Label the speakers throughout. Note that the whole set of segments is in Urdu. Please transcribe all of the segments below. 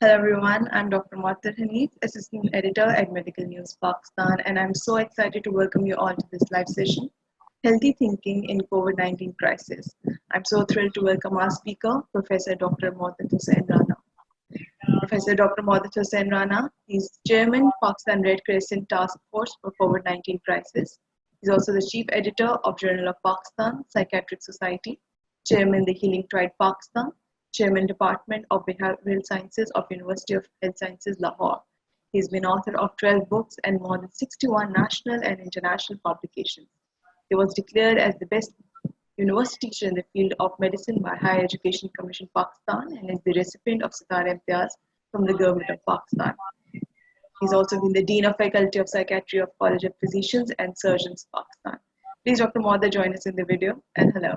Speaker 1: Hello everyone, I'm Dr. Muattar Hanif, Assistant Editor at Medical News Pakistan, and I'm so excited to welcome you all to this live session, Healthy Thinking in COVID-19 Crisis. I'm so thrilled to welcome our speaker, Professor Dr. Maudat Hussain Rana. Professor Dr. Maudat Hussain Rana is Chairman, Pakistan Red Crescent Task Force for COVID-19 Crisis. He's also the Chief Editor of Journal of Pakistan, Psychiatric Society, Chairman, The Healing Tide Pakistan, Chairman, Department of Behavioral Sciences of University of Health Sciences, Lahore. He's been author of 12 books and more than 61 national and international publications. He was declared as the best university teacher in the field of medicine by Higher Education Commission Pakistan and is the recipient of Sitara Imtiaz from the Government of Pakistan. He's also been the Dean of Faculty of Psychiatry of College of Physicians and Surgeons, Pakistan. Please, Dr. Maudat, join us in the video, and hello.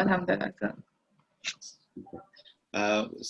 Speaker 1: Alhamdulillah, sir.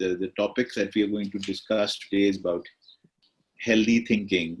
Speaker 2: the topic that we are going to discuss today is about healthy thinking.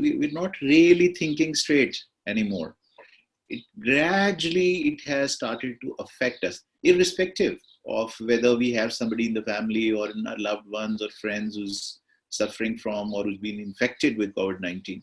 Speaker 2: we're not really thinking straight anymore. It gradually has started to affect us, irrespective of whether we have somebody in the family or in our loved ones or friends who's suffering from or who's been infected with COVID-19.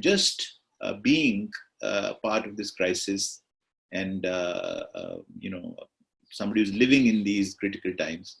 Speaker 2: just being part of this crisis and somebody who's living in these critical times,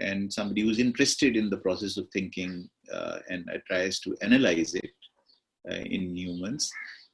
Speaker 2: and somebody who's interested in the process of thinking and tries to analyze it in humans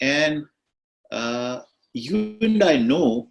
Speaker 2: and you and I know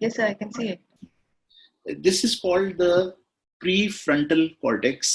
Speaker 1: Yes, sir, I can see it.
Speaker 2: This is called the prefrontal cortex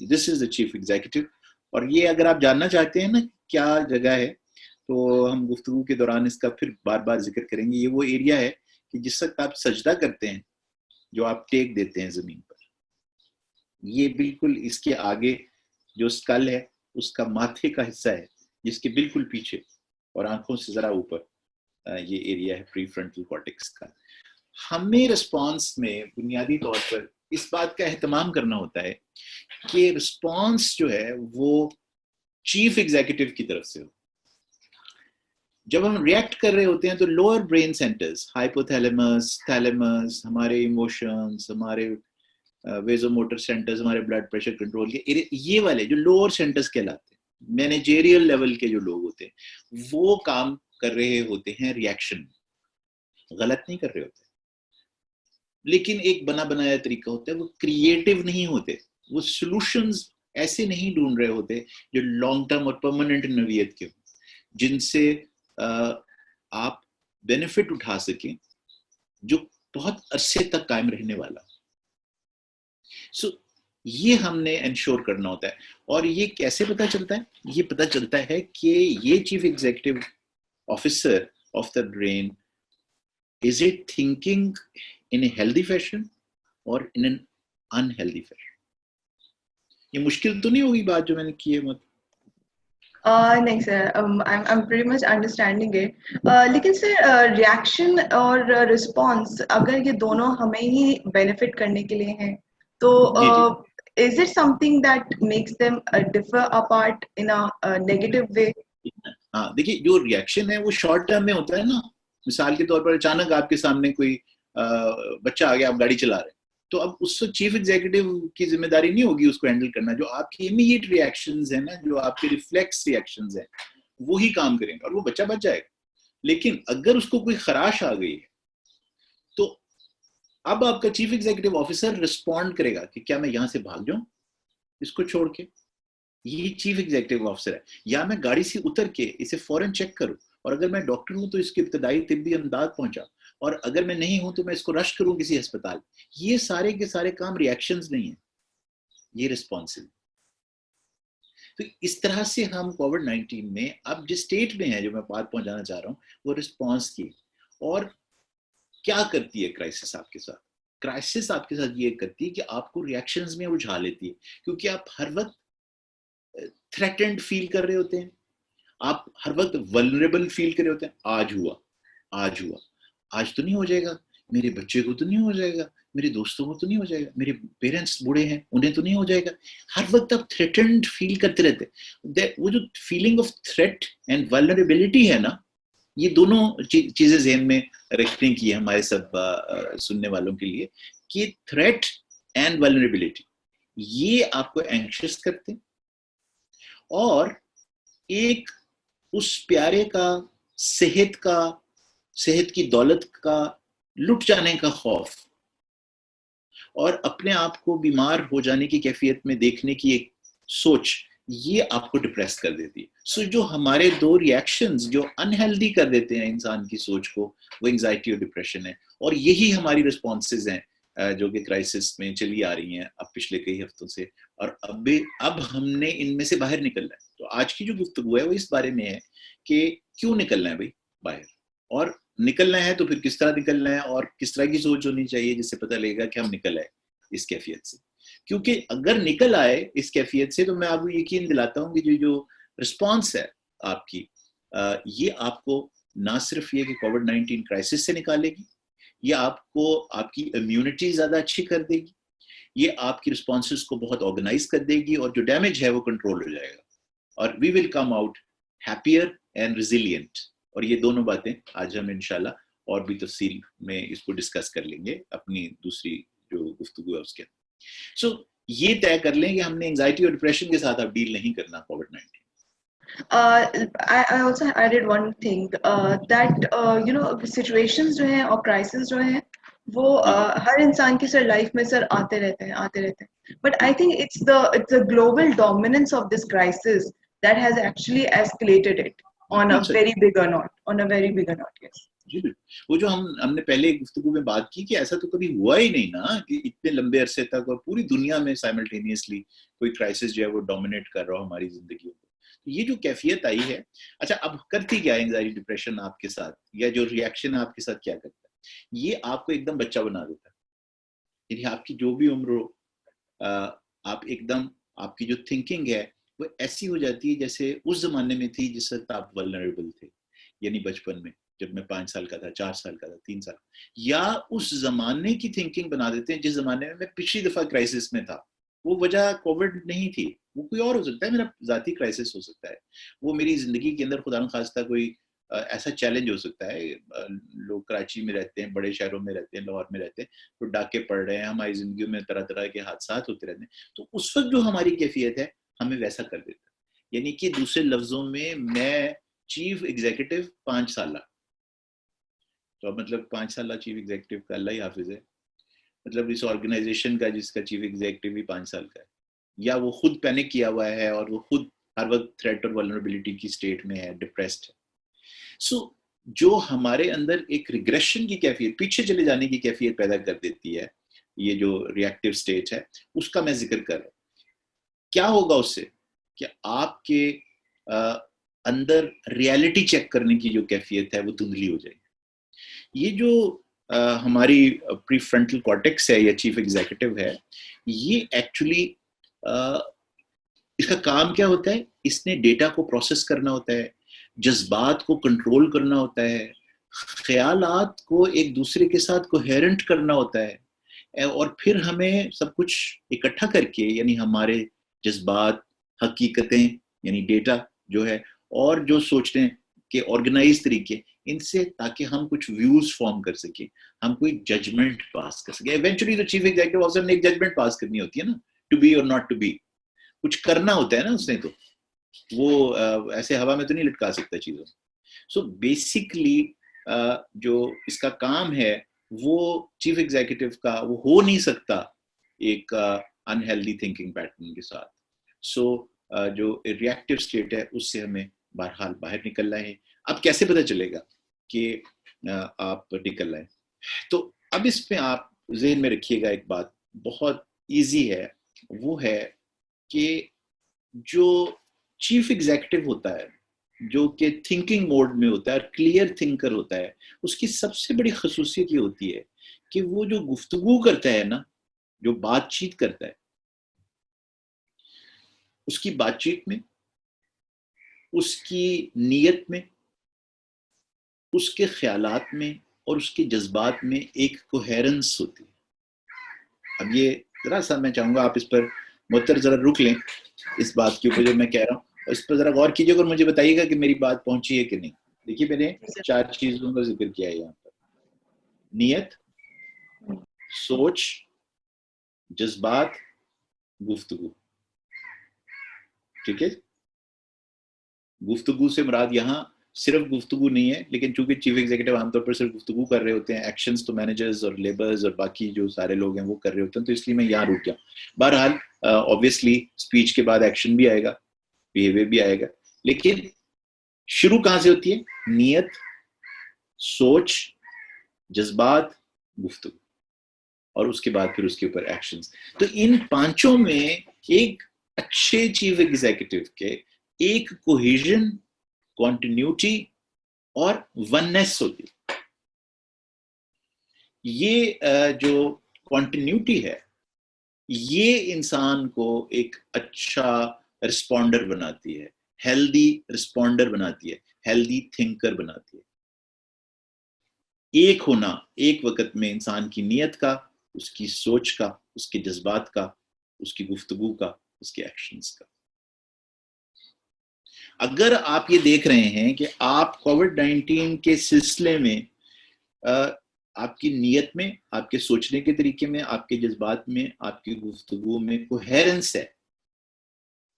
Speaker 2: This is the chief executive. اور یہ اگر آپ جاننا چاہتے ہیں نا کیا جگہ ہے تو ہم گفتگو کے دوران اس کا پھر بار بار ذکر کریں گے. یہ وہ ایریا ہے کہ جس وقت آپ سجدہ کرتے ہیں, جو آپ ٹیک دیتے ہیں زمین پر, یہ بالکل اس کے آگے جو اسکل ہے اس کا ماتھے کا حصہ ہے, جس کے بالکل پیچھے اور آنکھوں سے ذرا اوپر یہ ایریا ہے پری فرنٹل کارٹیکس کا. ہمیں رسپانس میں بنیادی طور پر اس بات کا اہتمام کرنا ہوتا ہے کہ رسپانس جو ہے وہ چیف ایگزیکٹو کی طرف سے ہو. جب ہم ریئیکٹ کر رہے ہوتے ہیں تو لوور برین سینٹرز, ہائپوتھیلیمس, تھیلیمس, ہمارے ایموشنز, ہمارے ویزو موٹر سینٹرز, ہمارے بلڈ پریشر کنٹرول کے, یہ والے جو لوور سینٹرز کہلاتے ہیں, مینیجریل لیول کے جو لوگ ہوتے ہیں, وہ کام کر رہے ہوتے ہیں ریئیکشن, غلط نہیں کر رہے ہوتے, لیکن ایک بنا بنایا طریقہ ہوتا ہے, وہ کریٹو نہیں ہوتے, وہ سولوشنز ایسے نہیں ڈھونڈ رہے ہوتے جو لانگ ٹرم اور پرماننٹ نوعیت کے ہوں, جن سے آپ بینیفٹ اٹھا سکیں, جو بہت عرصے تک قائم رہنے والا. سو یہ ہم نے انشور کرنا ہوتا ہے. اور یہ کیسے پتہ چلتا ہے؟ یہ پتہ چلتا ہے کہ یہ chief executive officer of the brain is it thinking in a healthy fashion or in an unhealthy fashion. یہ مشکل تو نہیں ہوگی بات جو میں نے کی ہے مت؟
Speaker 1: نہیں سر, I'm pretty much understanding it. لیکن سر ریئیکشن اور رسپانس اگر یہ دونوں ہمیں ہی بینیفٹ کرنے کے لیے ہیں تو is it something that makes them differ apart in a negative way?
Speaker 2: ہاں دیکھیے, جو ریئیکشن ہے وہ شارٹ ٹرم میں ہوتا ہے نا. مثال کے طور پر اچانک آپ کے سامنے کوئی بچہ آ گیا, آپ گاڑی چلا رہے ہیں, تو اب اس سے چیف ایگزیکٹو کی ذمہ داری نہیں ہوگی اس کو ہینڈل کرنا. جو آپ کی امیڈیٹ ریئیکشنز ہیں نا, جو آپ کے ریفلیکس ریئیکشنز ہیں, وہی کام کریں گے اور وہ بچہ بچ جائے گا. لیکن اگر اس کو کوئی خراش آ گئی ہے تو اب آپ کا چیف ایگزیکٹو آفیسر رسپونڈ کرے گا کہ کیا میں یہاں سے بھاگ جاؤں اس کو چھوڑ کے. یہ چیف ایگزیکٹو آفیسر ہے. یا میں گاڑی سے اتر کے اسے فوراً چیک کروں, اور اگر میں ڈاکٹر ہوں تو اس کی ابتدائی طبی امداد پہنچا, اور اگر میں نہیں ہوں تو میں اس کو رش کروں کسی ہسپتال. یہ سارے کے سارے کام ریئیکشنز نہیں ہیں, یہ رسپانسو. تو اس طرح سے ہم کووڈ 19 میں اب جس اسٹیٹ میں ہے, جو میں بات پہنچانا چاہ رہا ہوں, وہ رسپانس کی. اور کیا کرتی ہے کرائسس آپ کے ساتھ؟ کرائسس آپ کے ساتھ یہ کرتی ہے کہ آپ کو ریئیکشنز میں الجھا لیتی ہے, کیونکہ آپ ہر وقت تھریٹنڈ فیل کر رہے ہوتے ہیں, آپ ہر وقت ولنریبل فیل کر رہے ہوتے ہیں. آج ہوا, آج تو نہیں ہو جائے گا, میرے بچے کو تو نہیں ہو جائے گا, میرے دوستوں کو تو نہیں ہو جائے گا, میرے پیرنٹس بوڑھے ہیں انہیں تو نہیں ہو جائے گا. ہر وقت آپ تھریٹنڈ فیل کرتے رہتے. وہ جو feeling of threat and vulnerability ہے نا, یہ دونوں چیزیں ذہن میں رکھنے کی ہے ہمارے سب سننے والوں کے لیے, کہ تھریٹ اینڈ ولنریبلٹی یہ آپ کو اینکشس کرتے ہیں, اور ایک اس پیارے کا صحت کی دولت کا لٹ جانے کا خوف, اور اپنے آپ کو بیمار ہو جانے کی کیفیت میں دیکھنے کی ایک سوچ, یہ آپ کو ڈپریس کر دیتی ہے. سو جو ہمارے دو ریئیکشنز جو انہیلدی کر دیتے ہیں انسان کی سوچ کو, وہ انگزائٹی اور ڈپریشن ہے. اور یہی ہماری رسپانسز ہیں جو کہ کرائسس میں چلی آ رہی ہیں اب پچھلے کئی ہفتوں سے, اور اب ہم نے ان میں سے باہر نکلنا ہے. تو آج کی جو گفتگو ہے وہ اس بارے میں ہے کہ کیوں نکلنا ہے بھائی باہر, اور نکلنا ہے تو پھر کس طرح نکلنا ہے, اور کس طرح کی سوچ ہونی چاہیے جس سے پتہ لگے گا کہ ہم نکل آئے اس کیفیت سے. کیونکہ اگر نکل آئے اس کیفیت سے تو میں آپ کو یقین دلاتا ہوں کہ جو رسپانس ہے آپ کی, یہ آپ کو نہ صرف یہ کہ کووڈ 19 کرائسس سے نکالے گی, یہ آپ کو آپ کی امیونٹی زیادہ اچھی کر دے گی, یہ آپ کی رسپانسز کو بہت آرگنائز کر دے گی, اور جو ڈیمیج ہے وہ کنٹرول ہو جائے گا, اور we will come out happier and resilient. اور یہ دونوں باتیں آج ہم انشاءاللہ اور بھی تفصیل میں اس کو ڈسکس کر لیں گے اپنی دوسری جو گفتگو ہے اس کے. سو یہ طے کر لیں کہ ہم نے انگزائٹی اور ڈپریشن کے ساتھ اب ڈیل نہیں کرنا Covid 19.
Speaker 1: I also added one thing that situations جو ہیں اور crises جو ہیں وہ ہر انسان کی سر لائف میں سر آتے رہتے ہیں. But I think it's the global dominance of this crisis that has actually escalated it on a very bigger note. Yes.
Speaker 2: جی بالکل. وہ جو ہم نے پہلے گفتگو میں بات کی کہ ایسا تو کبھی ہوا ہی نہیں نا کہ اتنے لمبے عرصے تک اور پوری دنیا میں سائملٹینیسلی کوئی کرائسس جو ہے وہ ڈومینیٹ کر رہا ہو ہماری زندگیوں کو. یہ جو کیفیت آئی ہے, اچھا اب کرتی کیا اینگزائٹی ڈپریشن آپ کے ساتھ, یا جو ریئیکشن آپ کے ساتھ کیا کرتا ہے, یہ آپ کو ایک دم بچہ بنا دیتا ہے. یعنی آپ کی جو بھی عمر ہو, آپ ایک دم, آپ کی جو تھنکنگ ہے وہ ایسی ہو جاتی ہے جیسے اس زمانے میں تھی جس وقت آپ ولنریبل تھے, یعنی بچپن میں جب میں 5 سال کا تھا, 4 سال کا تھا, 3 سال, یا اس زمانے کی تھنکنگ بنا دیتے ہیں جس زمانے میں پچھلی دفعہ کرائسس میں تھا. وہ وجہ کووڈ نہیں تھی, وہ کوئی اور ہو سکتا ہے, میرا ذاتی کرائسس ہو سکتا ہے, وہ میری زندگی کے اندر خدا نخواستہ کوئی ایسا چیلنج ہو سکتا ہے. لوگ کراچی میں رہتے ہیں, بڑے شہروں میں رہتے ہیں, لاہور میں رہتے ہیں, تو ڈاکے پڑ رہے ہیں, ہماری زندگیوں میں طرح طرح کے حادثات ہوتے رہتے ہیں, تو اس وقت جو ہماری کیفیت ہے ہمیں ویسا کر دیتا ہے. یعنی کہ دوسرے لفظوں میں چیف ایگزیکٹو 5 سالہ, تو مطلب 5 سالہ چیف ایگزیکٹو کا اللہ ہی حافظ ہے, مطلب اس آرگنائزیشن کا جس کا چیف ایگزیکٹو بھی 5 سال کا ہے, یا وہ خود پینک کیا ہوا ہے اور وہ خود ہر وقت تھریٹ اور ولنریبلٹی کی سٹیٹ میں ہے, ڈپریسڈ ہے. سو جو ہمارے اندر ایک ریگریشن کی کیفیت, پیچھے چلے جانے کی کیفیت پیدا کر دیتی ہے, یہ جو ریئیکٹیو سٹیج ہے اس کا میں ذکر کر رہا ہوں. کیا ہوگا اس سے کہ آپ کے اندر ریالٹی چیک کرنے کی جو کیفیت ہے وہ دھندلی ہو جائے گی. یہ جو ہماری پری فرنٹل کارٹیکس ہے یا چیف ایگزیکٹو ہے, یہ ایکچولی اس کا کام کیا ہوتا ہے, اس نے ڈیٹا کو پروسیس کرنا ہوتا ہے, جذبات کو کنٹرول کرنا ہوتا ہے, خیالات کو ایک دوسرے کے ساتھ کوہیرنٹ کرنا ہوتا ہے, اور پھر ہمیں سب کچھ اکٹھا کر کے, یعنی ہمارے جذبات, حقیقتیں یعنی ڈیٹا جو ہے, اور جو سوچنے کے آرگنائز طریقے, ان سے تاکہ ہم کچھ ویوز فارم کر سکیں, ہم کوئی ججمنٹ پاس کر سکیں. ایونچولی تو چیف ایگزیکٹو آفیسر نے ایک ججمنٹ پاس کرنی ہوتی ہے نا, ٹو بی اور ناٹ ٹو بی, کچھ کرنا ہوتا ہے نا اس نے, تو وہ ایسے ہوا میں تو نہیں لٹکا سکتا چیزوں. سو بیسکلی جو اس کا کام ہے وہ چیف ایگزیکٹو کا, وہ ہو نہیں سکتا ایک انہیلدی تھنکنگ پیٹرن کے ساتھ. سو جو ریئیکٹیو اسٹیٹ ہے اس سے ہمیں بہرحال باہر نکلنا ہے. اب کیسے پتہ چلے گا کہ آپ نکل رہے ہیں؟ تو اب اس میں آپ ذہن میں رکھیے گا ایک بات بہت ایزی ہے, وہ ہے کہ جو چیف ایگزیکٹو ہوتا ہے, جو کہ تھنکنگ موڈ میں ہوتا ہے اور کلیئر تھنکر ہوتا ہے, اس کی سب سے بڑی خصوصیت یہ ہوتی ہے کہ وہ جو گفتگو کرتا ہے نا, جو بات چیت کرتا ہے, اس کی بات چیت میں, اس کی نیت میں, اس کے خیالات میں اور اس کے جذبات میں ایک کوہیرنس ہوتی ہے. اب یہ ذرا سا میں چاہوں گا آپ اس پر معطر ذرا رک لیں, اس بات کے اوپر جو میں کہہ رہا ہوں, اور اس پر ذرا غور کیجیے اور مجھے بتائیے گا کہ میری بات پہنچی ہے کہ نہیں. دیکھیے میں نے 4 چیزوں کا ذکر کیا ہے یہاں پر: نیت, سوچ, جذبات, گفتگو. ٹھیک ہے, گفتگو سے مراد یہاں صرف گفتگو نہیں ہے, لیکن چونکہ چیف ایگزیکٹو عام طور پر صرف گفتگو کر رہے ہوتے ہیں, ایکشنز تو مینیجرز اور لیبرز اور باقی جو سارے لوگ ہیں وہ کر رہے ہوتے ہیں, تو اس لیے میں یہاں رک گیا. بہرحال obviously اسپیچ کے بعد ایکشن بھی آئے گا, بیہیویئر بھی آئے گا, لیکن شروع کہاں سے ہوتی ہے؟ نیت, سوچ, جذبات, گفتگو, اور اس کے بعد پھر اس کے اوپر ایکشنز. تو ان 5 میں ایک اچھے چیف ایگزیکٹو کے ایک کوہیژن, کنٹینیوٹی اور وننس ہوتی ہے. یہ جو کنٹینیوٹی ہے یہ انسان کو ایک اچھا رسپونڈر بناتی ہے, ہیلدی رسپونڈر بناتی ہے, ہیلدی تھنکر بناتی ہے. ایک ہونا ایک وقت میں انسان کی نیت کا, اس کی سوچ کا, اس کے جذبات کا, اس کی گفتگو کا, اس کے ایکشنز کا. اگر آپ یہ دیکھ رہے ہیں کہ آپ کووڈ-19 کے سلسلے میں آپ کی نیت میں, آپ کے سوچنے کے طریقے میں, آپ کے جذبات میں, آپ کی گفتگو میں کوہیرنس ہے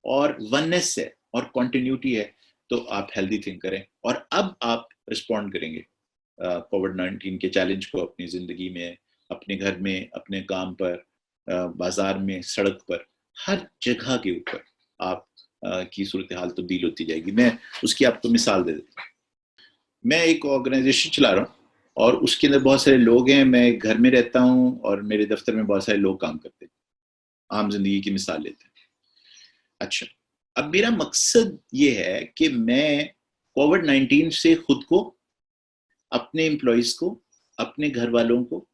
Speaker 2: اور وننس ہے اور کنٹینیوٹی ہے, تو آپ ہیلدی تھنکر ہیں. اور اب آپ رسپونڈ کریں گے کووڈ-19 کے چیلنج کو اپنی زندگی میں, اپنے گھر میں, اپنے کام پر, بازار میں, سڑک پر, ہر جگہ کے اوپر آپ کی صورتحال تبدیل ہوتی جائے گی. میں اس کی آپ کو مثال دے دیتا ہوں. میں ایک آرگنائزیشن چلا رہا ہوں اور اس کے اندر بہت سارے لوگ ہیں. میں گھر میں رہتا ہوں اور میرے دفتر میں بہت سارے لوگ کام کرتے ہیں. عام زندگی کی مثال لیتے ہیں. اچھا, اب میرا مقصد یہ ہے کہ میں کووڈ-19 سے خود کو, اپنے امپلائیز کو, اپنے گھر والوں کو,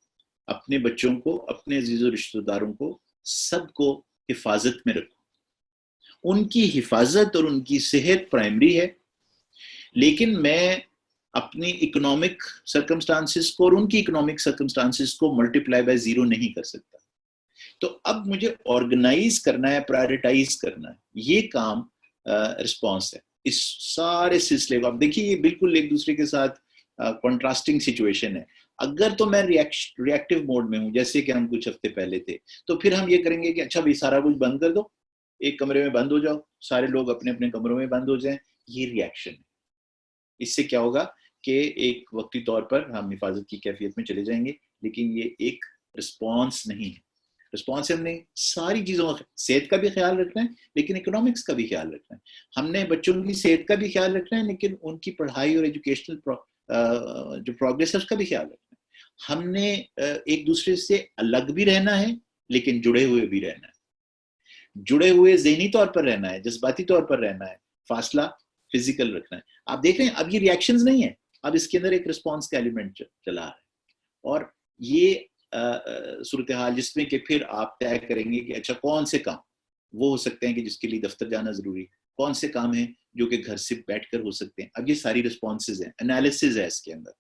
Speaker 2: اپنے بچوں کو, اپنے عزیز و رشتہ داروں کو, سب کو حفاظت میں رکھوں. ان کی حفاظت اور ان کی صحت پرائمری ہے, لیکن میں اپنی اکنامک سرکمسٹانسز کو اور ان کی اکنامک سرکمسٹانسز کو ملٹیپلائی بائی 0 نہیں کر سکتا. تو اب مجھے آرگنائز کرنا ہے, پرائرٹائز کرنا ہے. یہ کام رسپانس ہے. اس سارے سلسلے کو آپ دیکھیے, یہ بالکل ایک دوسرے کے ساتھ کنٹراسٹنگ سچویشن ہے. اگر تو میں ریئیکٹیو موڈ میں ہوں, جیسے کہ ہم کچھ ہفتے پہلے تھے, تو پھر ہم یہ کریں گے کہ اچھا بھائی سارا کچھ بند کر دو, ایک کمرے میں بند ہو جاؤ, سارے لوگ اپنے اپنے کمروں میں بند ہو جائیں. یہ ریئیکشن ہے. اس سے کیا ہوگا کہ ایک وقتی طور پر ہم حفاظت کی کیفیت میں چلے جائیں گے, لیکن یہ ایک رسپانس نہیں ہے. رسپانس ہم نے ساری چیزوں کا, صحت کا بھی خیال رکھنا ہے, لیکن اکنامکس کا بھی خیال رکھنا ہے. ہم نے بچوں کی صحت کا بھی خیال رکھنا ہے, لیکن ان کی پڑھائی اور ایجوکیشنل جو پروگریس ہے اس کا بھی خیال رکھنا ہے. ہم نے ایک دوسرے سے الگ بھی رہنا ہے, لیکن جڑے ہوئے بھی رہنا ہے. جڑے ہوئے ذہنی طور پر رہنا ہے, جذباتی طور پر رہنا ہے, فاصلہ فزیکل رکھنا ہے. آپ دیکھ رہے ہیں اب یہ ریئیکشنز نہیں ہے, اب اس کے اندر ایک رسپانس کا ایلیمنٹ چلا ہے. اور یہ صورتحال جس میں کہ پھر آپ طے کریں گے کہ اچھا کون سے کام وہ ہو سکتے ہیں کہ جس کے لیے دفتر جانا ضروری ہے, کون سے کام ہیں جو کہ گھر سے بیٹھ کر ہو سکتے ہیں. اب یہ ساری رسپانسز ہیں, انالیسز ہے اس کے اندر,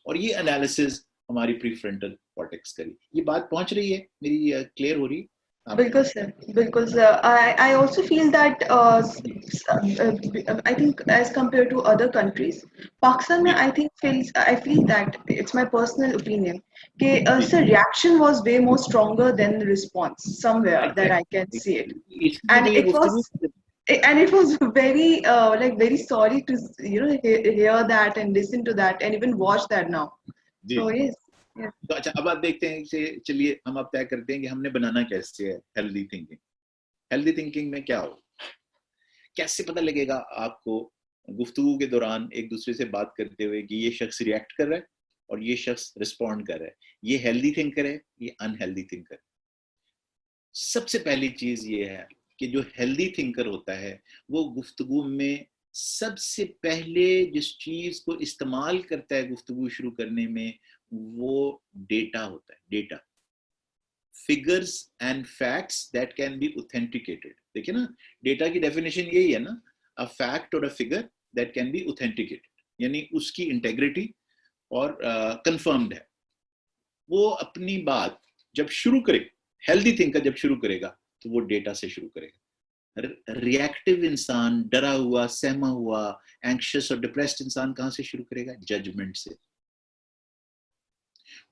Speaker 2: اور یہ انالیسز ہماری پری فرنٹل کارٹیکس کری. یہ بات پہنچ رہی ہے میری, کلیئر ہو رہی ہے؟
Speaker 1: بالکل سر, بالکل سر. I also feel that I think as compared to other countries, Pakistan mein I feel that it's my personal opinion کہ sir reaction was way more stronger than the response somewhere that I can see it, and it was very very sorry to hear that and listen to that and even watch that now. So yes.
Speaker 2: تو اچھا اب آپ دیکھتے ہیں کہ چلیے ہم اب طے کرتے ہیں کہ ہم نے بنانا کیسے ہے ہیلدی تھنکنگ. ہیلدی تھنکنگ میں کیا ہو, کیسے پتہ لگے گا آپ کو گفتگو کے دوران ایک دوسرے سے بات کرتے ہوئے کہ یہ شخص ریئیکٹ کر رہا ہے اور یہ شخص رسپونڈ کر رہا ہے, یہ ہیلدی تھنکر ہے, یہ ان ہیلدی تھنکر. سب سے پہلی چیز یہ ہے کہ جو ہیلدی تھنکر ہوتا ہے وہ گفتگو میں سب سے پہلے جس چیز کو استعمال کرتا ہے گفتگو شروع کرنے میں, وہ ڈیٹا ہوتا ہے. Data, figures and facts that can be authenticated. دیکھیں نا, ڈیٹا کی ڈیفینیشن یہی ہے نا, a fact or a figure that can be authenticated, یعنی اس کی انٹیگریٹی اور کنفرمڈ ہے. وہ اپنی بات جب شروع کرے, ہیلدی تھنکر جب شروع کرے گا تو وہ ڈیٹا سے شروع کرے گا. ریئیکٹیو انسان, ڈرا ہوا, سہما ہوا, اینکشس اور ڈپریسڈ انسان کہاں سے شروع کرے گا؟ ججمنٹ سے.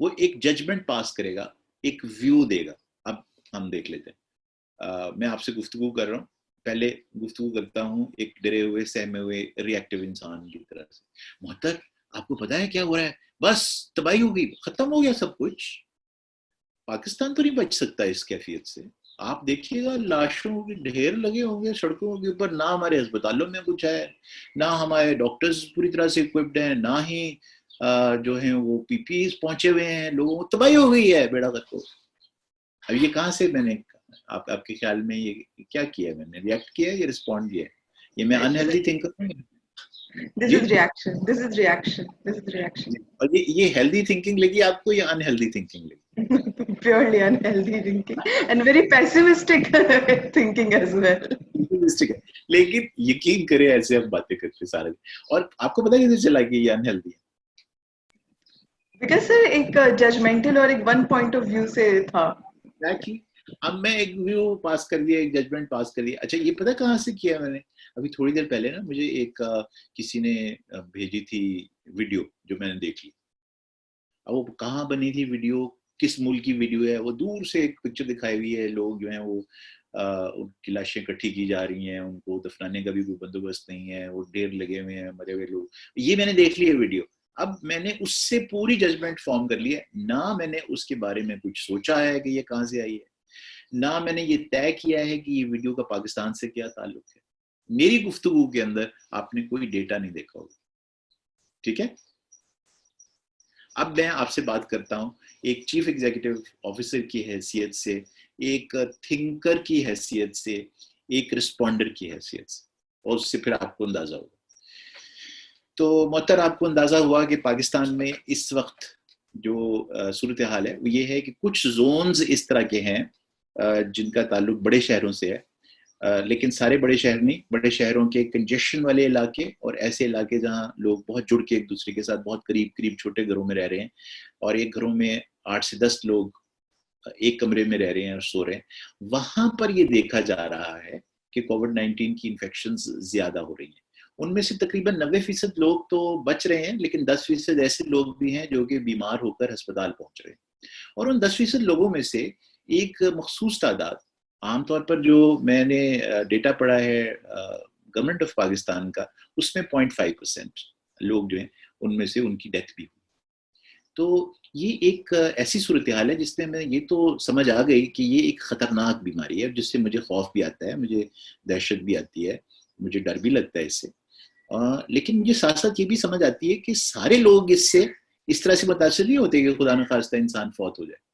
Speaker 2: وہ ایک ججمنٹ پاس کرے گا, ایک ویو دے گا. اب ہم دیکھ لیتے ہیں, میں آپ سے گفتگو کر رہا ہوں, پہلے گفتگو کرتا ہوں ایک ڈرے ہوئے سہمے ہوئے ریئیکٹیو انسان کی طرح سے. محترم آپ کو پتا ہے کیا ہو رہا ہے؟ بس تباہی ہو گئی, ختم ہو گیا سب کچھ. پاکستان تو نہیں بچ سکتا اس کیفیت سے. آپ دیکھیے گا لاشوں کے ڈھیر لگے ہوں گے سڑکوں کے اوپر, نہ ہمارے ہسپتالوں میں کچھ ہے, نہ ہمارے ڈاکٹرز پوری طرح سے اکوپڈ ہیں, نہ ہی جو ہیں وہ پی پی ایز پہنچے ہوئے ہیں. لوگوں کو تباہی ہو گئی ہے, بیڑا گرک. اب یہ کہاں سے میں نے آپ کے خیال میں یہ کیا کیا ہے؟ میں نے ریئیکٹ کیا ہے یا رسپونڈ کیا ہے؟ یہ میں انہیلدی تھنکر ہوں.
Speaker 1: This is reaction. This is reaction. This is reaction.
Speaker 2: اور یہ ہیلدی تھنکنگ لگی آپ کو یا انہیلدی تھنکنگ لگی؟
Speaker 1: Purely unhealthy thinking and very pessimistic thinking as well.
Speaker 2: لیکن یقین کرے ایسے ہم باتیں کرتے سارے. اور آپ کو پتا کیسے چلا کہ یہ انہیلدی ہے؟
Speaker 1: Because sir ایک judgmental اور ایک one point of view سے تھا.
Speaker 2: اب میں ایک ویو پاس کر دیا, ایک ججمنٹ پاس کر دیا. اچھا یہ پتا کہاں سے کیا میں نے؟ ابھی تھوڑی دیر پہلے نا مجھے ایک کسی نے بھیجی تھی ویڈیو جو میں نے دیکھ لی. اب وہ کہاں بنی تھی ویڈیو, کس ملک کی ویڈیو ہے, وہ دور سے ایک پکچر دکھائی ہوئی ہے. لوگ جو ہیں وہ ان کی لاشیں اکٹھی کی جا رہی ہیں, ان کو دفنانے کا بھی کوئی بندوبست نہیں ہے, وہ ڈھیر لگے ہوئے ہیں مرے ہوئے لوگ. یہ میں نے دیکھ لی ہے ویڈیو. اب میں نے اس سے پوری ججمنٹ فارم کر لی ہے. نہ میں نے اس کے بارے میں کچھ سوچا ہے کہ یہ کہاں سے آئی ہے, نہ میں نے یہ طے کیا ہے کہ یہ ویڈیو کا پاکستان سے کیا تعلق ہے. میری گفتگو کے اندر آپ نے کوئی ڈیٹا نہیں دیکھا ہوگا, ٹھیک ہے. اب میں آپ سے بات کرتا ہوں ایک چیف ایگزیکٹو آفیسر کی حیثیت سے, ایک تھنکر کی حیثیت سے, ایک رسپونڈر کی حیثیت سے, اور اس سے پھر آپ کو اندازہ ہوگا. تو محتر آپ کو اندازہ ہوا کہ پاکستان میں اس وقت جو صورتحال ہے وہ یہ ہے کہ کچھ زونز اس طرح کے ہیں جن کا تعلق بڑے شہروں سے ہے, لیکن سارے بڑے شہر نہیں, بڑے شہروں کے کنجیشن والے علاقے اور ایسے علاقے جہاں لوگ بہت جڑ کے ایک دوسرے کے ساتھ بہت قریب قریب چھوٹے گھروں میں رہ رہے ہیں, اور ایک گھروں میں 8 سے 10 لوگ ایک کمرے میں رہ رہے ہیں اور سو رہے ہیں, وہاں پر یہ دیکھا جا رہا ہے کہ کووڈ-19 کی انفیکشنز زیادہ ہو رہی ہیں. ان میں سے تقریباً 90% لوگ تو بچ رہے ہیں, لیکن 10% ایسے لوگ بھی ہیں جو کہ بیمار ہو کر ہسپتال پہنچ رہے ہیں. اور ان 10% لوگوں میں سے ایک مخصوص تعداد, عام طور پر جو میں نے ڈیٹا پڑھا ہے گورنمنٹ آف پاکستان کا, اس میں 0.5% لوگ جو ہیں ان میں سے ان کی ڈیتھ بھی ہوئی. تو یہ ایک ایسی صورتحال ہے جس میں یہ تو سمجھ آ گئی کہ یہ ایک خطرناک بیماری ہے, جس سے مجھے خوف بھی آتا ہے, مجھے دہشت بھی آتی ہے, مجھے ڈر بھی لگتا ہے اس سے. لیکن مجھے ساتھ ساتھ یہ بھی سمجھ آتی ہے کہ سارے لوگ اس سے اس طرح سے متاثر نہیں ہوتے کہ خدا نخواستہ انسان فوت ہو جائے.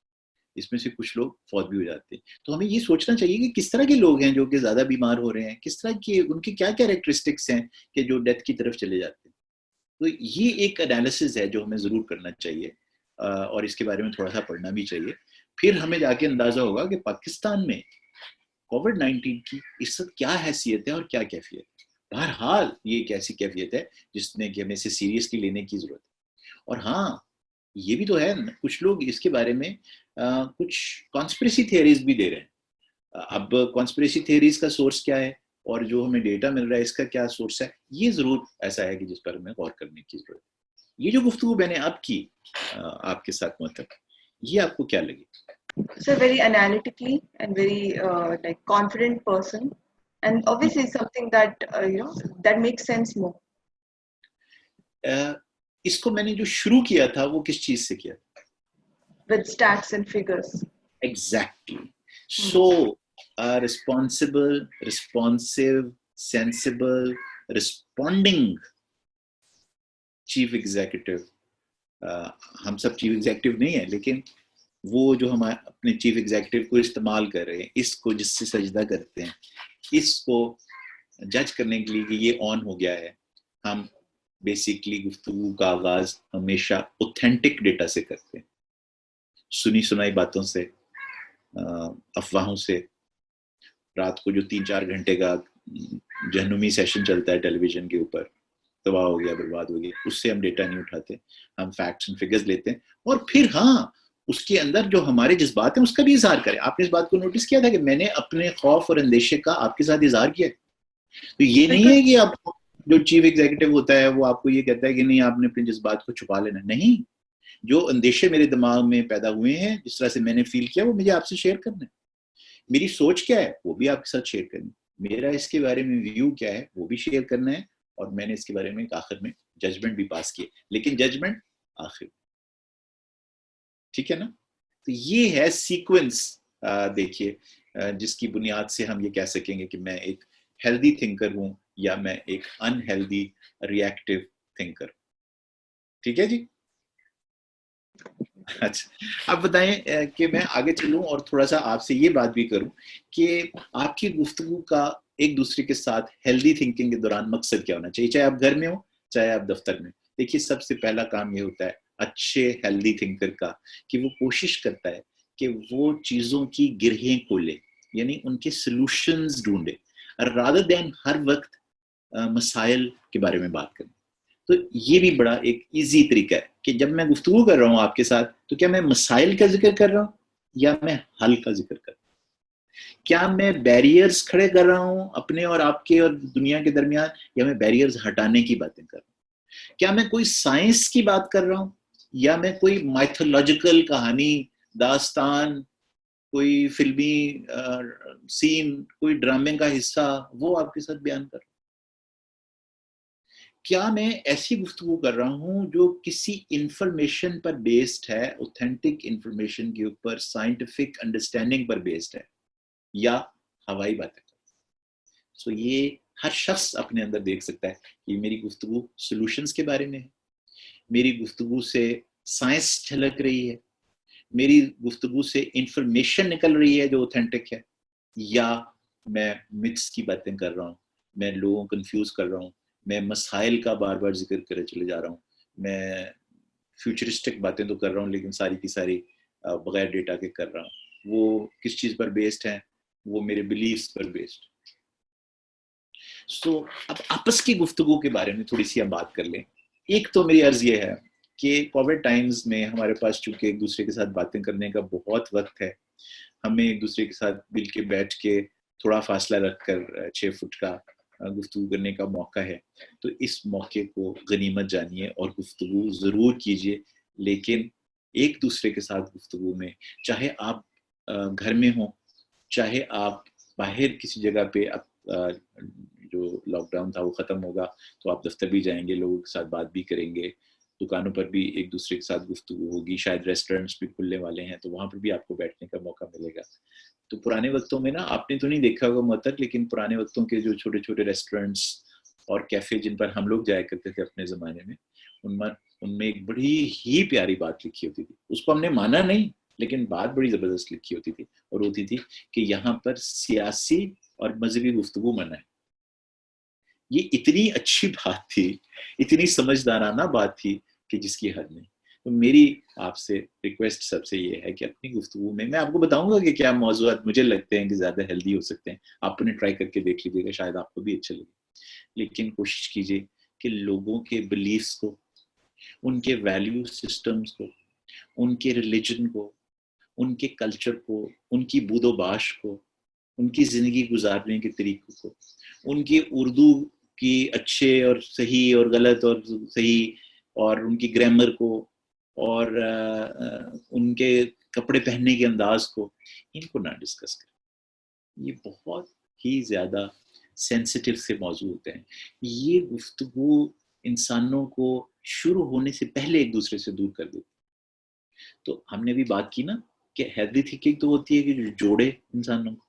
Speaker 2: اس میں سے کچھ لوگ فوت بھی ہو جاتے ہیں. تو ہمیں یہ سوچنا چاہیے کہ کس طرح کے لوگ ہیں جو کہ زیادہ بیمار ہو رہے ہیں, کس طرح کی ان کی کیا کیریکٹرسٹکس ہیں کہ جو ڈیتھ کی طرف چلے جاتے ہیں. تو یہ ایک انالیسز ہے جو ہمیں ضرور کرنا چاہیے, اور اس کے بارے میں تھوڑا سا پڑھنا بھی چاہیے. پھر ہمیں جا کے اندازہ ہوگا کہ پاکستان میں کووڈ-19 کی اس وقت کیا حیثیت ہے اور کیا کیفیت ہے. بہرحال یہ ایک ایسی کیفیت ہے جس میں کہ ہمیں اسے سیریسلی لینے کی ضرورت ہے. اور ہاں یہ بھی تو ہے, کچھ لوگ اس کے بارے میں کچھ کانسپریسی تھیوریز بھی دے رہے ہیں. اب کانسپریسی تھیوریز کا سورس کیا ہے اور جو ہمیں ڈیٹا مل رہا ہے اس کا کیا سورس ہے, یہ ضرور ایسا ہے کہ جس پر ہمیں غور کرنے کی ضرورت ہے. یہ جو گفتگو میں نے اب کی آپ کے ساتھ مطلب, یہ آپ کو کیا لگی؟
Speaker 1: So very analytically and very like confident person, and obviously something that that makes sense more.
Speaker 2: اس کو میں نے جو شروع کیا تھا وہ کس چیز سے کیا تھا؟
Speaker 1: With stats and figures.
Speaker 2: Exactly. So responsible, responsive, sensible, responding chief executive, ہم سب چیف ایگزیکٹو نہیں ہیں, لیکن وہ جو ہم اپنے چیف ایگزیکٹو کو استعمال کر رہے ہیں, اس کو جس سے سجدہ کرتے ہیں, اس کو جج کرنے کے لیے کہ یہ آن ہو گیا ہے, ہم بیسیکلی گفتگو کا آغاز ہمیشہ اوتھینٹک ڈیٹا سے کرتے ہیں, سنی سنائی باتوں سے, افواہوں سے. رات کو جو 3-4 گھنٹے کا جہنمی سیشن چلتا ہے ٹیلی ویژن کے اوپر, تباہ ہو گیا, برباد ہو گیا, اس سے ہم ڈیٹا نہیں اٹھاتے, ہم فیکٹس اینڈ فگرز لیتے ہیں, اور پھر ہاں اس کے اندر جو ہمارے جذبات ہیں اس کا بھی اظہار کریں. آپ نے اس بات کو نوٹس کیا تھا کہ میں نے اپنے خوف اور اندیشے کا آپ کے ساتھ اظہار کیا. تو یہ نہیں ہے کہ آپ جو چیف ایگزیکٹو ہوتا ہے وہ آپ کو یہ کہتا ہے کہ نہیں آپ نے اپنے جذبات کو چھپا لینا. نہیں, جو اندیشے میرے دماغ میں پیدا ہوئے ہیں, جس طرح سے میں نے فیل کیا, وہ مجھے آپ سے شیئر کرنا ہے. میری سوچ کیا ہے وہ بھی آپ کے ساتھ شیئر کرنی ہے, میرا اس کے بارے میں ویو کیا ہے وہ بھی شیئر کرنا ہے, اور میں نے اس کے بارے میں آخر میں ججمنٹ بھی پاس کیے, لیکن ججمنٹ آخر. ٹھیک ہے نا؟ تو یہ ہے سیکوینس, دیکھیے, جس کی بنیاد سے ہم یہ کہہ سکیں گے کہ میں ایک ہیلدی تھنکر ہوں یا میں ایک انہیلدی ریئیکٹیو تھنکر. ٹھیک ہے جی. اچھا, اب بتائیں کہ میں آگے چلوں اور تھوڑا سا آپ سے یہ بات بھی کروں کہ آپ کی گفتگو کا ایک دوسرے کے ساتھ ہیلدی تھنکنگ کے دوران مقصد کیا ہونا چاہیے, چاہے آپ گھر میں ہو چاہے آپ دفتر میں. دیکھیے سب سے پہلا کام یہ ہوتا ہے اچھے ہیلدی تھنکر کا کہ وہ کوشش کرتا ہے کہ وہ چیزوں کی گرہیں کھولے, یعنی ان کے سلوشنز ڈھونڈے, رادر دین ہر وقت مسائل کے بارے میں بات کریں. تو یہ بھی بڑا ایک ایزی طریقہ ہے کہ جب میں گفتگو کر رہا ہوں آپ کے ساتھ تو کیا میں مسائل کا ذکر کر رہا ہوں یا میں حل کا ذکر کر رہا ہوں, کیا میں بیریئرز کھڑے کر رہا ہوں اپنے اور آپ کے اور دنیا کے درمیان, یا میں بیریئرز ہٹانے کی باتیں کر رہا ہوں, کیا میں کوئی سائنس کی بات کر رہا ہوں یا میں کوئی مائتھولوجیکل کہانی, داستان, کوئی فلمی سین, کوئی ڈرامے کا حصہ وہ آپ کے ساتھ بیان کر رہا ہوں. کیا میں ایسی گفتگو کر رہا ہوں جو کسی انفارمیشن پر بیسڈ ہے, اوتھینٹک انفارمیشن کے اوپر, سائنٹیفک انڈرسٹینڈنگ پر بیسڈ ہے, یا ہوائی باتیں کر. سو یہ ہر شخص اپنے اندر دیکھ سکتا ہے کہ میری گفتگو سولوشنز کے بارے میں ہے, میری گفتگو سے سائنس جھلک رہی ہے, میری گفتگو سے انفارمیشن نکل رہی ہے جو اوتھینٹک ہے, یا میں متس کی باتیں کر رہا ہوں, میں لوگوں کو کنفیوز کر رہا ہوں, میں مسائل کا بار بار ذکر کرے چلے جا رہا ہوں, میں فیوچرسٹک باتیں تو کر رہا ہوں لیکن ساری کی ساری بغیر ڈیٹا کے کر رہا ہوں. وہ کس چیز پر بیسڈ ہیں؟ وہ میرے بلیفس پر بیسڈ. سو اب آپس کی گفتگو کے بارے میں تھوڑی سی ہم بات کر لیں. ایک تو میری عرض یہ ہے کہ کووڈ ٹائمز میں ہمارے پاس چونکہ ایک دوسرے کے ساتھ باتیں کرنے کا بہت وقت ہے, ہمیں ایک دوسرے کے ساتھ مل کے بیٹھ کے تھوڑا فاصلہ رکھ کر 6 فٹ کا گفتگو کرنے کا موقع ہے, تو اس موقع کو غنیمت جانیے اور گفتگو ضرور کیجیے. لیکن ایک دوسرے کے ساتھ گفتگو میں, چاہے آپ گھر میں ہوں, چاہے آپ باہر کسی جگہ پہ, جو لاک ڈاؤن تھا وہ ختم ہوگا تو آپ دفتر بھی جائیں گے, لوگوں کے ساتھ بات بھی کریں گے, دکانوں پر بھی ایک دوسرے کے ساتھ گفتگو ہوگی, شاید ریسٹورینٹس بھی کھلنے والے ہیں تو وہاں پر بھی آپ کو بیٹھنے کا موقع ملے گا. تو پرانے وقتوں میں نا, آپ نے تو نہیں دیکھا ہوگا معطر, لیکن پرانے وقتوں کے جو چھوٹے چھوٹے ریسٹورینٹس اور کیفے جن پر ہم لوگ جایا کرتے تھے اپنے زمانے میں, ان میں ایک بڑی ہی پیاری بات لکھی ہوتی تھی. اس کو ہم نے مانا نہیں, لیکن بات بڑی زبردست لکھی ہوتی تھی, اور ہوتی تھی کہ یہاں پر سیاسی اور مذہبی گفتگو منع ہے. یہ اتنی اچھی بات تھی, اتنی سمجھدارانہ بات تھی کہ جس کی حد نہیں. تو میری آپ سے ریکویسٹ سب سے یہ ہے کہ اپنی گفتگو میں آپ کو بتاؤں گا کہ کیا موضوعات مجھے لگتے ہیں کہ زیادہ ہیلدی ہو سکتے ہیں, آپ انہیں ٹرائی کر کے دیکھ لیجیے گا, شاید آپ کو بھی اچھا لگے. لیکن کوشش کیجیے کہ لوگوں کے بلیفس کو, ان کے ویلیو سسٹمز کو, ان کے ریلیجن کو, ان کے کلچر کو, ان کی بود و باش کو, ان کی زندگی گزارنے کے طریقوں کو, ان کی اردو کی اچھے اور صحیح اور غلط اور صحیح, اور ان کی گرامر کو, اور ان کے کپڑے پہننے کے انداز کو, ان کو نہ ڈسکس کریں. یہ بہت ہی زیادہ سینسٹیو سے موضوع ہوتے ہیں. یہ گفتگو انسانوں کو شروع ہونے سے پہلے ایک دوسرے سے دور کر دیتی. تو ہم نے بھی بات کی نا کہ ہیلدی تھنکنگ تو ہوتی ہے کہ جو جوڑے انسانوں کو,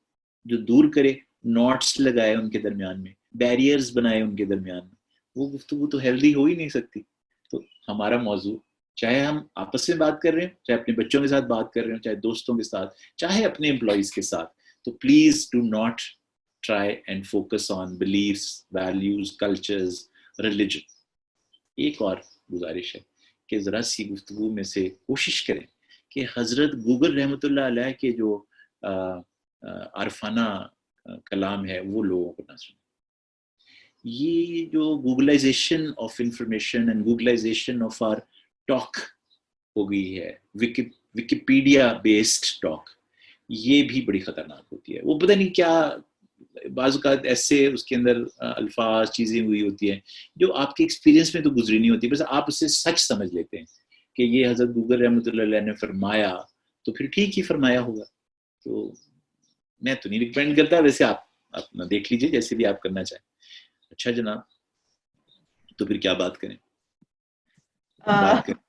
Speaker 2: جو دور کرے, نوٹس لگائے ان کے درمیان میں, بیریئرز بنائے ان کے درمیان میں. وہ گفتگو تو ہیلدی ہو ہی نہیں سکتی. تو ہمارا موضوع, چاہے ہم آپس میں بات کر رہے ہیں, چاہے اپنے بچوں کے ساتھ بات کر رہے ہیں, چاہے دوستوں کے ساتھ, چاہے اپنے امپلائیز کے ساتھ, تو please do not try and focus on beliefs, values, cultures, religion. ایک اور گزارش ہے کہ ذرا سی گفتگو میں سے کوشش کریں کہ حضرت گوگل رحمۃ اللہ علیہ کے جو عارفانہ کلام ہے وہ لوگوں کو نہ سنیں. یہ جو googlization of information and googlization of our talk ہو گئی ہے, وکیپیڈیا بیسڈ ٹاک, یہ بھی بڑی خطرناک ہوتی ہے. وہ پتہ نہیں کیا بعض اوقات ایسے اس کے اندر الفاظ چیزیں ہوئی ہوتی ہیں جو آپ کے ایکسپیرینس میں تو گزری نہیں ہوتی, بس آپ اسے سچ سمجھ لیتے ہیں کہ یہ حضرت گوگل رحمۃ اللہ علیہ نے فرمایا تو پھر ٹھیک ہی فرمایا ہوگا. تو میں تو نہیں ریکمینڈ کرتا, ویسے آپ اپنا دیکھ لیجئے جیسے بھی آپ کرنا چاہیں. اچھا جناب, تو پھر کیا بات کریں؟ بات کریں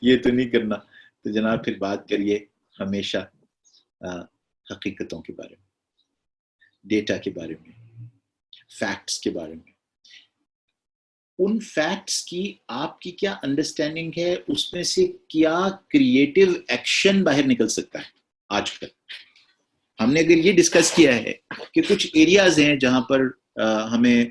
Speaker 2: یہ تو نہیں کرنا. تو جناب پھر بات کریے ہمیشہ حقیقتوں کے بارے میں, ڈیٹا کے بارے میں, فیکٹس کے بارے میں. ان فیکٹس کی آپ کی کیا انڈرسٹینڈنگ ہے, اس میں سے کیا کریٹو ایکشن باہر نکل سکتا ہے. آج کل ہم نے اگر یہ ڈسکس کیا ہے کہ کچھ ایریاز ہیں جہاں پر ہمیں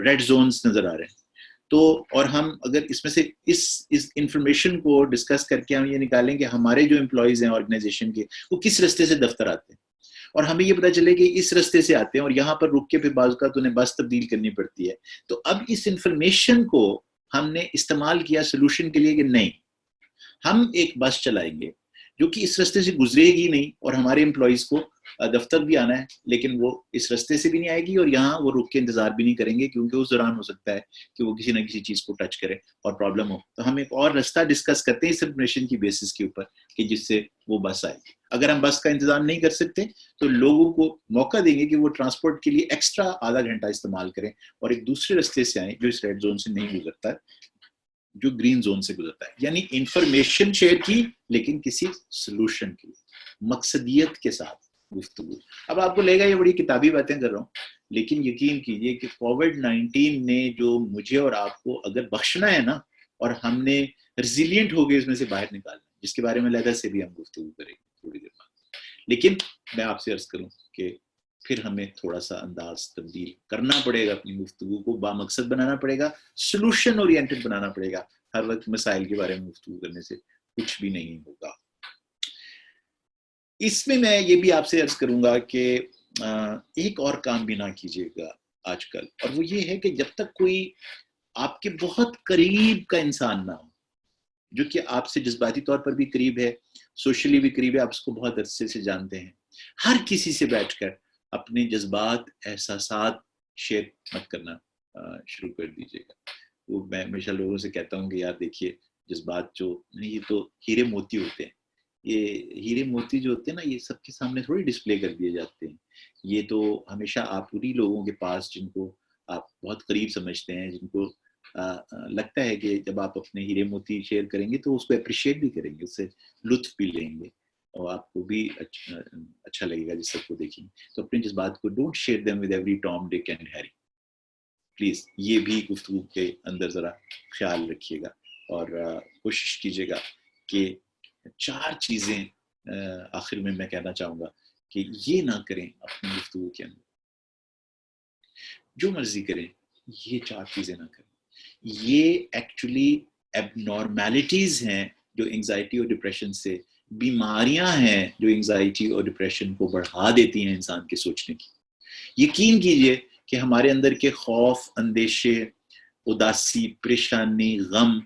Speaker 2: ریڈ زونز نظر آ رہے ہیں, تو اور ہم اگر اس میں سے اس انفارمیشن کو ڈسکس کر کے ہم یہ نکالیں کہ ہمارے جو امپلائیز ہیں آرگنائزیشن کے, وہ کس رستے سے دفتر آتے ہیں, اور ہمیں یہ پتہ چلے کہ اس رستے سے آتے ہیں اور یہاں پر رک کے پھر بعض اوقات انہیں بس تبدیل کرنی پڑتی ہے. تو اب اس انفارمیشن کو ہم نے استعمال کیا سولوشن کے لیے کہ نہیں, ہم ایک بس چلائیں گے جو کہ اس رستے سے گزرے گی نہیں, اور ہمارے امپلائیز کو دفتر بھی آنا ہے لیکن وہ اس رستے سے بھی نہیں آئے گی, اور یہاں وہ رک کے انتظار بھی نہیں کریں گے کیونکہ اس دوران ہو سکتا ہے کہ وہ کسی نہ کسی چیز کو ٹچ کرے اور پرابلم ہو. تو ہم ایک اور رستہ ڈسکس کرتے ہیں اس انفارمیشن کی بیسس کے اوپر کہ جس سے وہ بس آئے. اگر ہم بس کا انتظام نہیں کر سکتے تو لوگوں کو موقع دیں گے کہ وہ ٹرانسپورٹ کے لیے ایکسٹرا آدھا گھنٹہ استعمال کریں اور ایک دوسرے رستے سے آئیں جو اس ریڈ زون سے نہیں گزرتا ہے, جو گرین زون سے گزرتا ہے. یعنی انفارمیشن شیئر کی لیکن کسی سلوشن کی مقصدیت کے ساتھ گفتگو. اب آپ کو لے گا یہ بڑی کتابی باتیں کر رہا ہوں, لیکن یقین کیجئے کہ کووڈ 19 نے جو مجھے اور آپ کو اگر بخشنا ہے نا, اور ہم نے ریزیلینٹ ہو کے اس میں سے باہر نکالنا، جس کے بارے میں علیحدہ سے بھی ہم گفتگو کریں گے تھوڑی دیر بعد. لیکن میں آپ سے عرض کروں کہ پھر ہمیں تھوڑا سا انداز تبدیل کرنا پڑے گا، اپنی گفتگو کو با مقصد بنانا پڑے گا، سولوشن اورینٹڈ بنانا پڑے گا. ہر وقت مسائل کے بارے میں گفتگو کرنے سے کچھ بھی نہیں ہوگا. اس میں یہ بھی آپ سے عرض کروں گا کہ ایک اور کام بھی نہ کیجیے گا آج کل، اور وہ یہ ہے کہ جب تک کوئی آپ کے بہت قریب کا انسان نہ ہو، جو کہ آپ سے جذباتی طور پر بھی قریب ہے، سوشلی بھی قریب ہے، آپ اس کو بہت عرصے سے جانتے ہیں، ہر کسی سے بیٹھ کر اپنے جذبات احساسات شیئر مت کرنا شروع کر دیجیے گا. وہ میں ہمیشہ لوگوں سے کہتا ہوں کہ یار دیکھیے، جذبات جو یہ تو ہیرے موتی ہوتے ہیں، یہ ہیرے موتی جو ہوتے ہیں نا، یہ سب کے سامنے تھوڑی ڈسپلے کر دیے جاتے ہیں. یہ تو ہمیشہ آپ پوری لوگوں کے پاس، جن کو آپ بہت قریب سمجھتے ہیں، جن کو لگتا ہے کہ جب آپ اپنے ہیرے موتی شیئر کریں گے تو اس کو اپریشیٹ بھی کریں گے، اس سے لطف بھی لیں گے، اور آپ کو بھی اچھا لگے گا جس سب کو دیکھیں گے. تو اپنے جذبات کو don't share them with every Tom Dick and Harry. Please یہ بھی گفتگو کے اندر ذرا خیال رکھیے گا، اور کوشش کیجیے گا کہ 4 چیزیں آخر میں کہنا چاہوں گا کہ یہ نہ کریں اپنی گفتگو کے اندر. جو مرضی کریں، یہ 4 چیزیں نہ کریں. یہ ایکچولی ایب نارمیلٹیز ہیں جو انگزائٹی اور ڈپریشن سے، بیماریاں ہیں جو انگزائٹی اور ڈپریشن کو بڑھا دیتی ہیں انسان کے سوچنے کی. یقین کیجئے کہ ہمارے اندر کے خوف، اندیشے، اداسی، پریشانی، غم،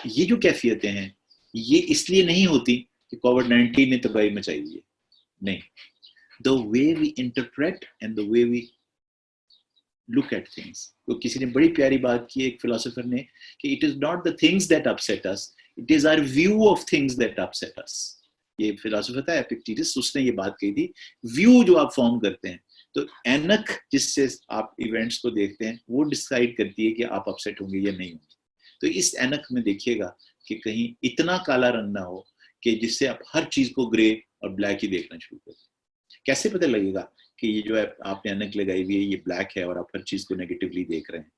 Speaker 2: یہ جو کیفیتیں ہیں، یہ اس لیے نہیں ہوتی کہ کووڈ-19 نے تباہی مچائی ہے. نہیں. The way we interpret and the way we look at things. تو کسی نے بڑی پیاری بات کی، ایک فلاسفر نے، کہ it is not the things that upset us, it is our view of things that upset us. یہ فلاسفر تھا ایپکٹیٹس، اس نے یہ بات کہی تھی، ویو جو آپ فارم کرتے ہیں، تو اینک جس سے آپ ایونٹس کو دیکھتے ہیں وہ ڈیسائیڈ کرتی ہے کہ آپ اپسیٹ ہوں گے یا نہیں ہوں گے. تو اس اینک میں دیکھیے گا کہ کہیں اتنا کالا رنگ نہ ہو کہ جس سے آپ ہر چیز کو گرے اور بلیک ہی دیکھنا شروع کر دیں. کیسے پتہ لگے گا کہ یہ جو ہے آپ نے اینک لگائی ہوئی ہے یہ بلیک ہے اور آپ ہر چیز کو نیگیٹیولی دیکھ رہے ہیں؟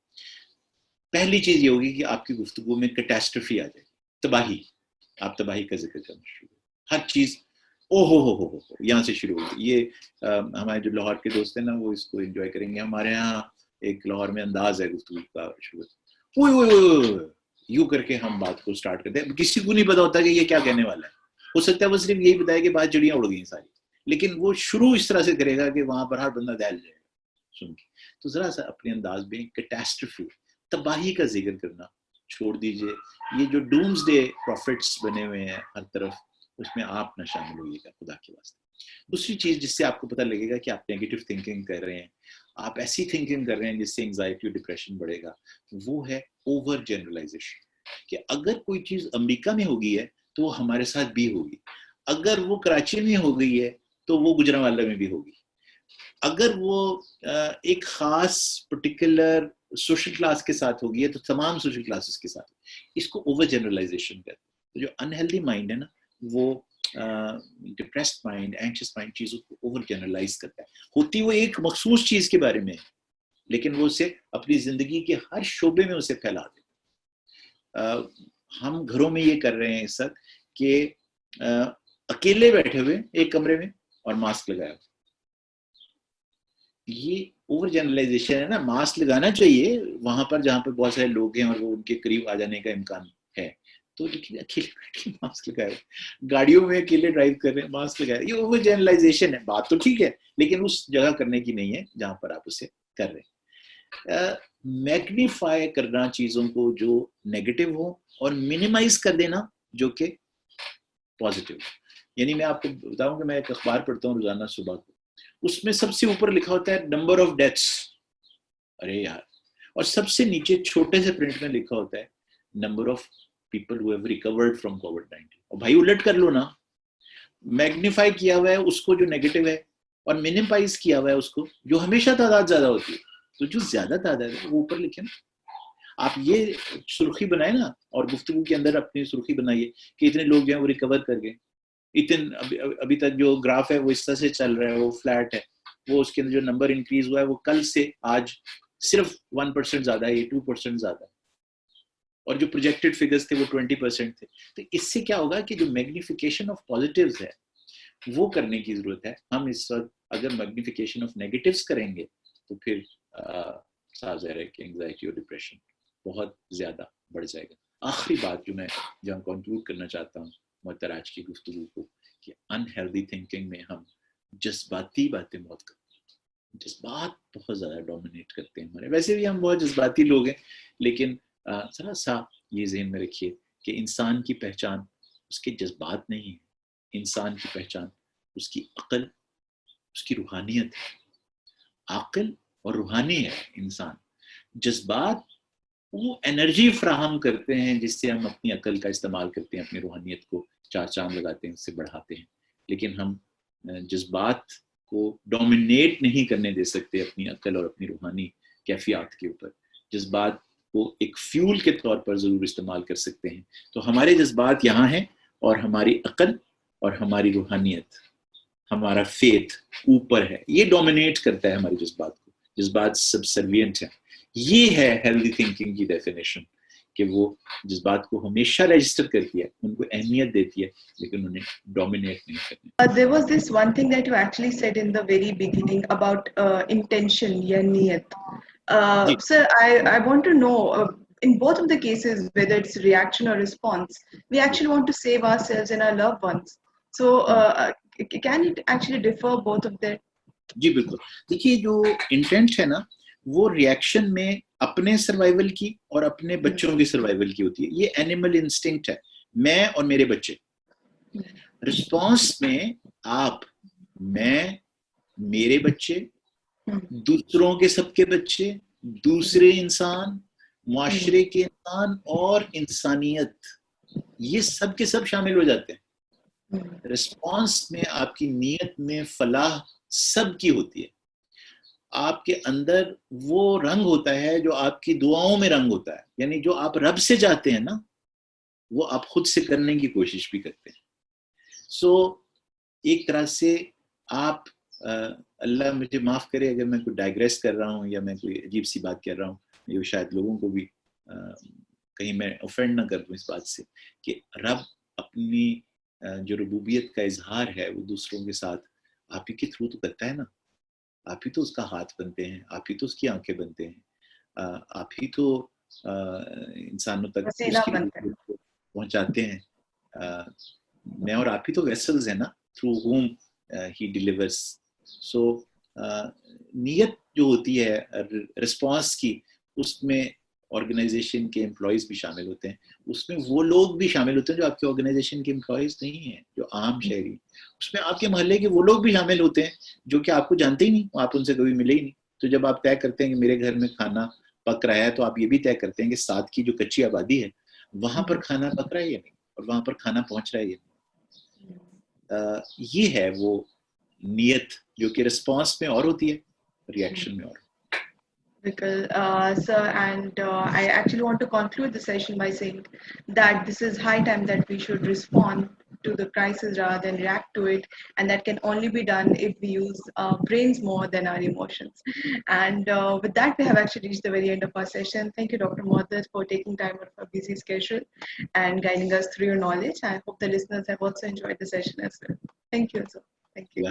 Speaker 2: پہلی چیز یہ ہوگی کہ آپ کی گفتگو میں کیٹاسٹرفی آ جائے، تباہی. آپ تباہی کا ذکر کرنا شروع کریں، ہر چیز او ہو یہاں سے شروع ہوگی. یہ ہمارے جو لاہور کے دوست ہیں نا، وہ اس کو انجوائے کریں گے. ہمارے ہاں ایک لاہور میں انداز ہے گفتگو کا شروع، یوں کر کے ہم بات کو سٹارٹ کرتے ہیں. کسی کو نہیں پتا ہوتا کہ یہ کیا کہنے والا ہے. ہو سکتا ہے وہ صرف یہی بتائے کہ بعض چڑیاں اڑ گئی ساری، لیکن وہ شروع اس طرح سے کرے گا کہ وہاں پر ہر بندہ دہل جائے گا سن کے. تو ذرا سا اپنے انداز میں کیٹاسٹرفی، تباہی کا ذکر کرنا چھوڑ دیجئے. یہ جو ڈومز ڈے پروفٹس بنے ہوئے ہیں ہر طرف، اس میں آپ نہ شامل ہوئیے گا خدا کے واسطے. دوسری چیز جس سے آپ کو پتہ لگے گا کہ آپ نیگیٹو تھنکنگ کر رہے ہیں، آپ ایسی تھنکنگ کر رہے ہیں جس سے انگزائٹی اور ڈپریشن بڑھے گا، وہ ہے اوور جنرلائزیشن. کہ اگر کوئی چیز امریکہ میں ہو گئی ہے تو وہ ہمارے ساتھ بھی ہوگی، اگر وہ کراچی میں ہو گئی ہے تو وہ گجرانوالہ میں بھی ہوگی، اگر وہ ایک خاص پرٹیکولر سوشل کلاس کے ساتھ ہوگی ہے تو تمام سوشل کلاسز کے ساتھ. اس کو اوور جنرلائزیشن کہتے ہیں. جو انہیلدی مائنڈ ہے نا، وہ ڈپریسڈ مائنڈ، اینکشس مائنڈ چیزوں کو اوور جنرلائز کرتا ہے. ہوتی وہ ایک مخصوص چیز کے بارے میں ہے، لیکن وہ اسے اپنی زندگی کے ہر شعبے میں اسے پھیلا دیتا. ہم گھروں میں یہ کر رہے ہیں اس وقت کہ اکیلے بیٹھے ہوئے ایک کمرے میں اور ماسک لگایا. یہ اوور جنرلائزیشن ہے نا. ماسک لگانا چاہیے وہاں پر جہاں پر بہت سارے لوگ ہیں اور وہ ان کے قریب آ جانے کا امکان ہے، تو لیکن اکیلے بیٹھ کے ماسک لگائے، گاڑیوں میں اکیلے ڈرائیو کر رہے ہیں ماسک لگائے، یہ اوور جنرلائزیشن ہے. بات تو ٹھیک ہے لیکن اس جگہ کرنے کی نہیں ہے جہاں پر آپ اسے کر رہے ہیں. میگنیفائی کرنا چیزوں کو جو نیگیٹو ہو اور منیمائز کر دینا جو کہ پازیٹو. یعنی میں آپ کو بتاؤں کہ میں ایک اخبار پڑھتا ہوں روزانہ صبح کو، اس میں سب سے اوپر لکھا ہوتا ہے نمبر آف ڈیتھس، ارے یار، اور سب سے نیچے چھوٹے سے پرنٹ میں لکھا ہوتا ہے number of people who have record from COVID-19. اور بھائی الٹ کر لو نا، میگنیفائی کیا ہوا ہے اس کو جو نیگیٹو ہے اور منیمائز کیا ہوا ہے اس کو جو ہمیشہ تعداد زیادہ ہوتی ہے، تو جو زیادہ تعداد ہے وہ اوپر لکھیں نا. آپ یہ سرخی بنائیں نا، اور گفتگو کے اندر اپنی سرخی بنائیے کہ اتنے لوگ جو ہیں وہ ریکور کر گئے. ابھی تک جو گراف ہے وہ اس طرح سے چل رہا ہے، وہ فلیٹ ہے، وہ اس کے اندر جو نمبر انکریز ہوا ہے وہ کل سے آج صرف 1% زیادہ ہے، 2% زیادہ ہے. اور جو پروجیکٹڈ فگرز تھے وہ 20% تھے. تو اس سے کیا ہوگا کہ جو میگنیفیکیشن آف پازیٹیوز ہے وہ کرنے کی ضرورت ہے. ہم اس وقت اگر میگنیفیکیشن آف نیگیٹیوز کریں گے تو پھر صاف ظاہر ہے کہ انگزائٹی اور ڈپریشن بہت زیادہ بڑھ جائے گا. آخری بات جو میں جہاں کنکلوڈ کرنا چاہتا ہوں معطر آج کی گفتگو کو, کہ انہیلدی تھنکنگ میں ہم جذباتی باتیں بہت کرتے ہیں. جذبات بہت زیادہ ڈومینیٹ کرتے ہیں ہمارے. ویسے بھی ہم بہت جذباتی لوگ ہیں, لیکن ذرا سا یہ ذہن میں رکھیے کہ انسان کی پہچان اس کے جذبات نہیں ہے. انسان کی پہچان اس کی عقل, اس کی روحانیت ہے. عقل اور روحانی ہے انسان. جذبات وہ انرجی فراہم کرتے ہیں جس سے ہم اپنی عقل کا استعمال کرتے ہیں, اپنی روحانیت کو چار چاند لگاتے ہیں, اس سے بڑھاتے ہیں. لیکن ہم جذبات کو ڈومینیٹ نہیں کرنے دے سکتے اپنی عقل اور اپنی روحانی کیفیات کے اوپر. جذبات کو ایک فیول کے طور پر ضرور استعمال کر سکتے ہیں. تو ہمارے جذبات یہاں ہیں اور ہماری عقل اور ہماری روحانیت, ہمارا فیتھ اوپر ہے, یہ ڈومینیٹ کرتا ہے ہمارے جذبات کو. جذبات سبسروینٹ ہیں. یہ ہے ہیلدی تھنکنگ کی ڈیفینیشن, کہ وہ جذبات کو ہمیشہ رجسٹر کرتی ہے, ان کو اہمیت دیتی ہے, لیکن انہیں ڈومینیٹ نہیں کرتی.
Speaker 1: There was this one thing that you actually said in the very beginning about intention, ya niyat. Sir, I want to know, in both of the cases, whether it's reaction or response, we actually want to save ourselves and our loved ones. So, can it actually differ both of them?
Speaker 2: جی بالکل. دیکھیے جو انٹینٹ ہے نا, وہ ریاکشن میں اپنے سروائیول کی اور اپنے بچوں کی سروائیول کی ہوتی ہے. یہ اینیمل انسٹنکٹ ہے, میں اور میرے بچے. رسپانس میں آپ, میں, میرے بچے, دوسروں کے سب کے بچے, دوسرے انسان, معاشرے کے انسان اور انسانیت, یہ سب کے سب شامل ہو جاتے ہیں. رسپانس میں آپ کی نیت میں فلاح سب کی ہوتی ہے. آپ کے اندر وہ رنگ ہوتا ہے جو آپ کی دعاؤں میں رنگ ہوتا ہے, یعنی جو آپ رب سے چاہتے ہیں نا, وہ آپ خود سے کرنے کی کوشش بھی کرتے ہیں. سو ایک طرح سے آپ, اللہ مجھے معاف کرے اگر میں کوئی ڈائگریس کر رہا ہوں یا میں کوئی عجیب سی بات کر رہا ہوں, یہ شاید لوگوں کو بھی کہیں میں اوفینڈ نہ کر دوں اس بات سے, کہ رب اپنی جو ربوبیت کا اظہار ہے وہ دوسروں کے ساتھ آپ ہی کے تھرو تو کرتا ہے نا. آپ ہی تو اس کا ہاتھ بنتے ہیں, آپ ہی تو اس کی آنکھیں بنتے ہیں, آپ ہی تو انسانوں تک اس کی پہنچاتے ہیں. میں اور آپ ہی تو ویسلز ہیں نا, تھرو ہوم ہی ڈیلیورس. سو نیت جو ہوتی ہے رسپانس کی, اس میں آرگنائزیشن کے امپلائیز بھی شامل ہوتے ہیں, اس میں وہ لوگ بھی شامل ہوتے ہیں جو آپ کے آرگنائزیشن کے امپلائیز نہیں ہیں, جو عام شہری, اس میں آپ کے محلے کے وہ لوگ بھی شامل ہوتے ہیں جو کہ آپ کو جانتے ہی نہیں, آپ ان سے کبھی ملے ہی نہیں. تو جب آپ طے کرتے ہیں کہ میرے گھر میں کھانا پک رہا ہے, تو آپ یہ بھی طے کرتے ہیں کہ ساتھ کی جو کچی آبادی ہے وہاں پر کھانا پک رہا ہے یا نہیں, اور وہاں پر کھانا پہنچ رہا ہے یا نہیں. یہ ہے وہ نیت جو کہ رسپانس میں اور ہوتی ہے, ریئیکشن میں اور.
Speaker 1: Sir, and I actually want to conclude the session by saying that this is high time that we should respond to the crisis rather than react to it, and that can only be done if we use our brains more than our emotions. And with that, we have actually reached the very end of our session. Thank you, Dr. Mohaddad, for taking time out of a busy schedule and guiding us through your knowledge. I hope the listeners have also enjoyed the session as well. Thank you, sir. Thank you.